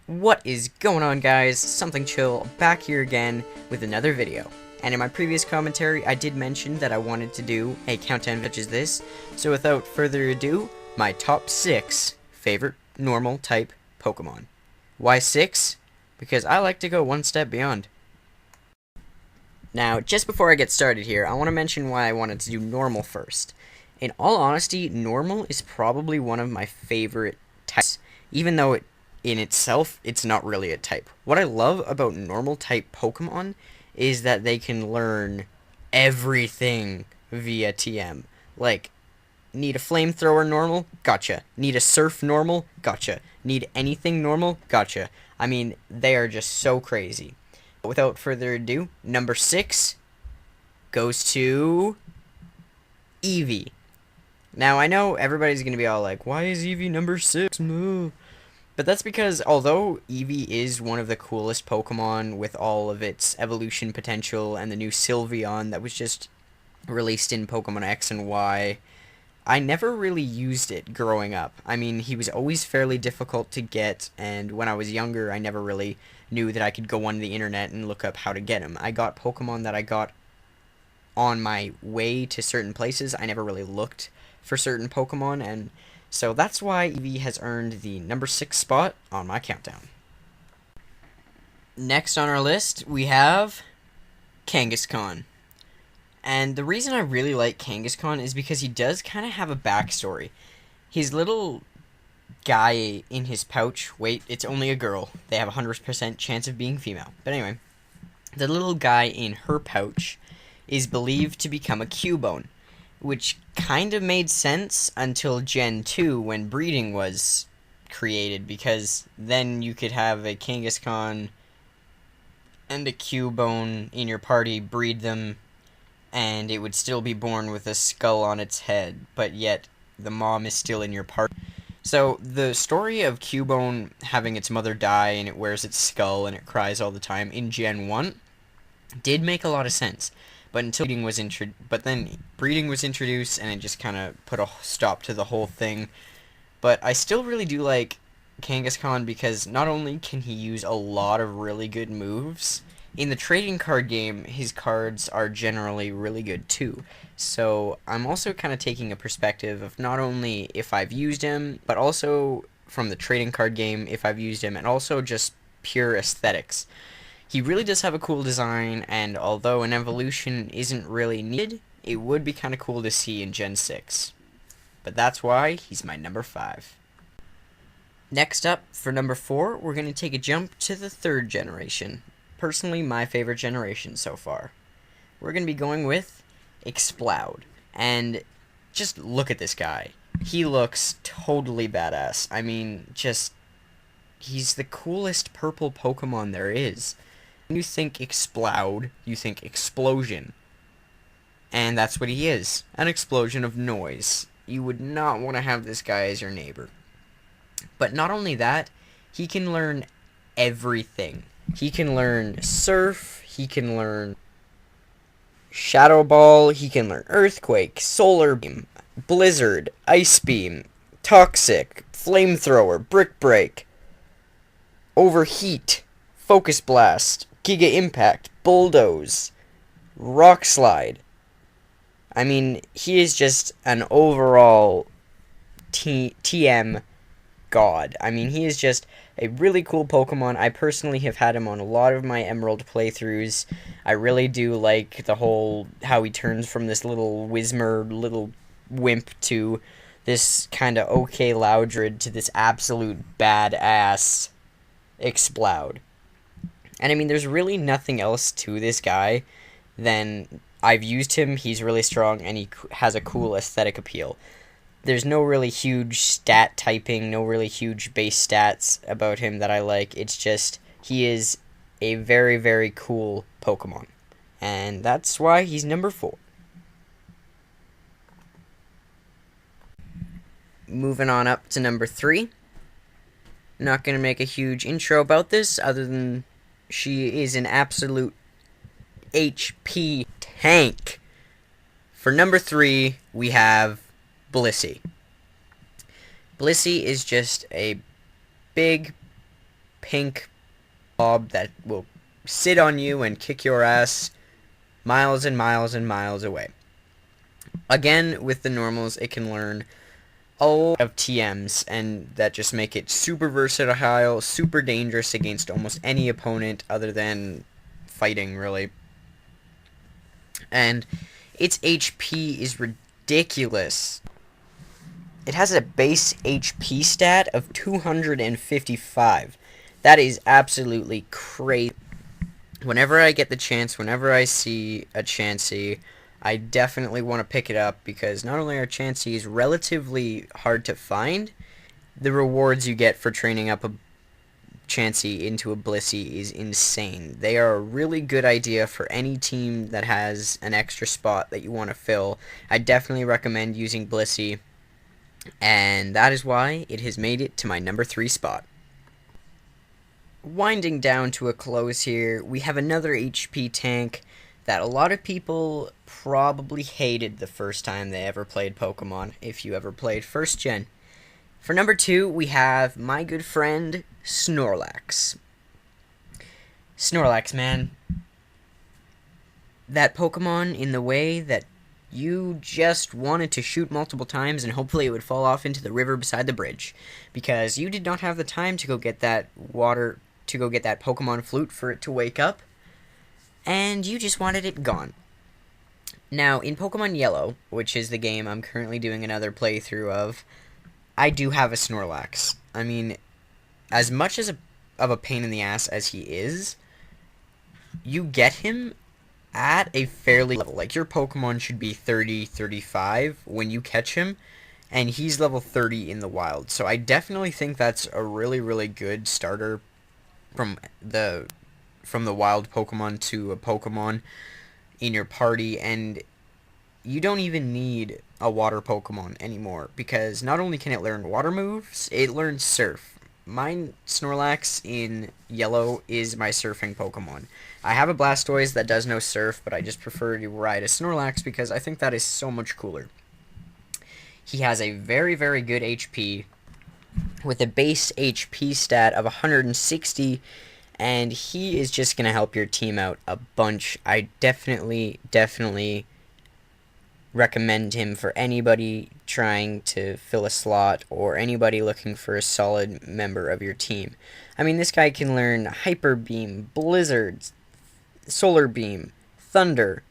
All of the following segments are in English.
What is going on, guys? Something Chill back here again with another video. And in my previous commentary, I did mention that I wanted to do a countdown such as this. So without further ado, my top 6 favorite normal type Pokemon. Why 6? Because I like to go one step beyond. Now, just before I get started here, I want to mention why I wanted to do normal first. In all honesty, normal is probably one of my favorite types, even though in itself, it's not really a type. What I love about normal type Pokemon is that they can learn everything via TM. Like, need a flamethrower normal? Gotcha. Need a surf normal? Gotcha. Need anything normal? Gotcha. I mean, they are just so crazy. Without further ado, number 6 goes to Eevee. Now, I know everybody's going to be all like, why is Eevee number 6? But that's because although Eevee is one of the coolest Pokemon with all of its evolution potential and the new Sylveon that was just released in Pokemon X and Y, I never really used it growing up. I mean, he was always fairly difficult to get, and when I was younger, I never really knew that I could go on the internet and look up how to get him. I got Pokemon that I got on my way to certain places. I never really looked for certain Pokemon, and so that's why Eevee has earned the number 6 spot on my countdown. Next on our list, we have Kangaskhan. And the reason I really like Kangaskhan is because he does kind of have a backstory. His little guy in his pouch, wait, it's only a girl. They have a 100% chance of being female. But anyway, the little guy in her pouch is believed to become a Cubone, which kind of made sense until Gen 2 when breeding was created, because then you could have a Kangaskhan and a Cubone in your party, breed them, and it would still be born with a skull on its head, but yet the mom is still in your party. So the story of Cubone having its mother die and it wears its skull and it cries all the time in Gen 1 did make a lot of sense. But until breeding was introduced, and it just kind of put a stop to the whole thing. But I still really do like Kangaskhan because not only can he use a lot of really good moves, in the trading card game, his cards are generally really good too. So I'm also kind of taking a perspective of not only if I've used him, but also from the trading card game if I've used him, and also just pure aesthetics. He really does have a cool design, and although an evolution isn't really needed, it would be kind of cool to see in Gen 6. But that's why he's my number 5. Next up, for number 4, we're going to take a jump to the 3rd generation. Personally, my favorite generation so far. We're going to be going with Exploud. And just look at this guy. He looks totally badass. I mean, he's the coolest purple Pokemon there is. When you think Exploud, you think explosion. And that's what he is. An explosion of noise. You would not want to have this guy as your neighbor. But not only that, he can learn everything. He can learn Surf, he can learn Shadow Ball, he can learn Earthquake, Solar Beam, Blizzard, Ice Beam, Toxic, Flamethrower, Brick Break, Overheat, Focus Blast, Giga Impact, Bulldoze, Rock Slide. I mean, he is just an overall TM god. I mean, he is just a really cool Pokemon. I personally have had him on a lot of my Emerald playthroughs. I really do like the whole, how he turns from this little Whismur, little wimp, to this kind of okay Loudred, to this absolute badass Exploud. And I mean, there's really nothing else to this guy than I've used him, he's really strong, and he has a cool aesthetic appeal. There's no really huge stat typing, no really huge base stats about him that I like. It's just, he is a very, very cool Pokemon. And that's why he's number 4. Moving on up to number 3. Not going to make a huge intro about this, other than she is an absolute HP tank. For number 3, we have Blissey. Blissey is just a big, pink blob that will sit on you and kick your ass miles and miles and miles away. Again, with the normals, it can learn a lot of TMs, and that just make it super versatile, super dangerous against almost any opponent other than fighting, really. And its HP is ridiculous. It has a base HP stat of 255. That is absolutely crazy. Whenever I get the chance, whenever I see a Chansey, I definitely want to pick it up, because not only are Chanseys relatively hard to find, the rewards you get for training up a Chansey into a Blissey is insane. They are a really good idea for any team that has an extra spot that you want to fill. I definitely recommend using Blissey, and that is why it has made it to my number 3 spot. Winding down to a close here, we have another HP tank that a lot of people probably hated the first time they ever played Pokemon, if you ever played first gen. For number 2, we have my good friend Snorlax. Snorlax, man. That Pokemon in the way that you just wanted to shoot multiple times and hopefully it would fall off into the river beside the bridge, because you did not have the time to go get that Pokemon flute for it to wake up, and you just wanted it gone. Now, in Pokemon Yellow, which is the game I'm currently doing another playthrough of, I do have a Snorlax. I mean, as much of a pain in the ass as he is, you get him at a fairly level. Like, your Pokemon should be 30, 35 when you catch him, and he's level 30 in the wild. So I definitely think that's a really, really good starter from the wild Pokemon to a Pokemon in your party, and you don't even need a water Pokemon anymore, because not only can it learn water moves, it learns surf. My Snorlax in Yellow is my surfing Pokemon. I have a Blastoise that does no surf, but I just prefer to ride a Snorlax because I think that is so much cooler. He has a very, very good HP with a base HP stat of 160, and he is just going to help your team out a bunch. I definitely recommend him for anybody trying to fill a slot or anybody looking for a solid member of your team. I mean, this guy can learn Hyper Beam, Blizzard, Solar Beam, Thunder,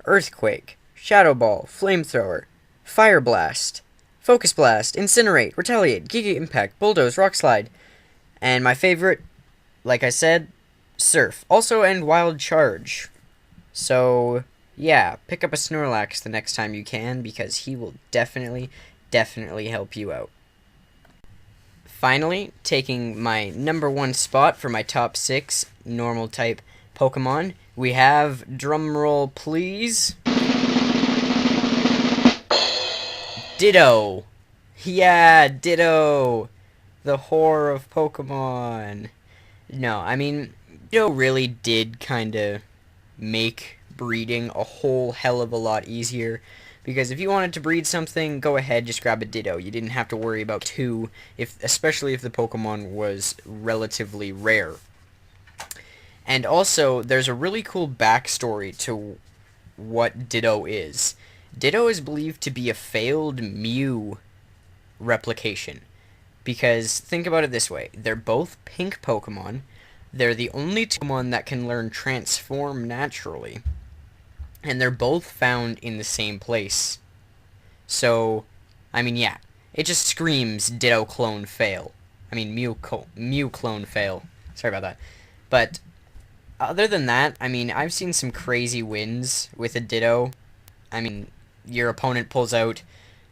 Earthquake, Shadow Ball, Flamethrower, Fire Blast, Focus Blast, Incinerate, Retaliate, Giga Impact, Bulldoze, Rock Slide, and my favorite, like I said, Surf. Also, and Wild Charge. So yeah, pick up a Snorlax the next time you can, because he will definitely help you out. Finally, taking my number 1 spot for my top 6 normal type Pokemon, we have, drumroll please, Ditto. Yeah, Ditto. The whore of Pokemon. No, I mean, Ditto really did kinda make breeding a whole hell of a lot easier, because if you wanted to breed something, go ahead, just grab a Ditto. You didn't have to worry about 2, especially if the Pokemon was relatively rare. And also, there's a really cool backstory to what Ditto is. Ditto is believed to be a failed Mew replication, because think about it this way: they're both pink Pokemon, they're the only two Pokemon that can learn Transform naturally, and they're both found in the same place. So, I mean, yeah, it just screams Ditto clone fail. I mean, Mew clone fail. Sorry about that. But other than that, I mean, I've seen some crazy wins with a Ditto. I mean, your opponent pulls out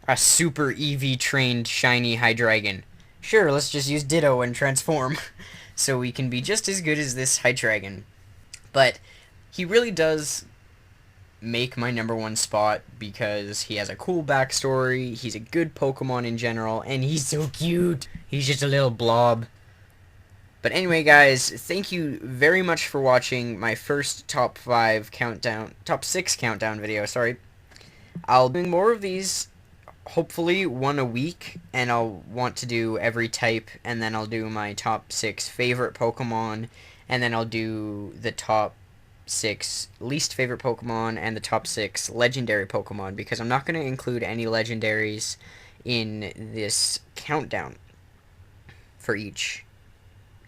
a super EV trained shiny Hydreigon. Sure, let's just use Ditto and transform so we can be just as good as this Hydreigon. But he really does make my number 1 spot because he has a cool backstory, he's a good Pokemon in general, and he's so cute. He's just a little blob. But anyway, guys, thank you very much for watching my first top 6 countdown video, sorry. I'll be doing more of these hopefully one a week, and I'll want to do every type, and then I'll do my top 6 favorite Pokemon, and then I'll do the top 6 least favorite Pokemon and the top 6 legendary Pokemon, because I'm not going to include any legendaries in this countdown for each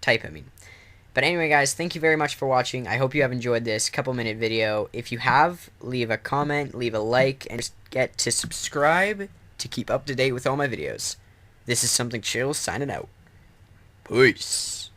type, I mean. But anyway, guys, thank you very much for watching. I hope you have enjoyed this couple-minute video. If you have, leave a comment, leave a like, and just get to subscribe to keep up to date with all my videos. This is Something Chill signing out. Peace.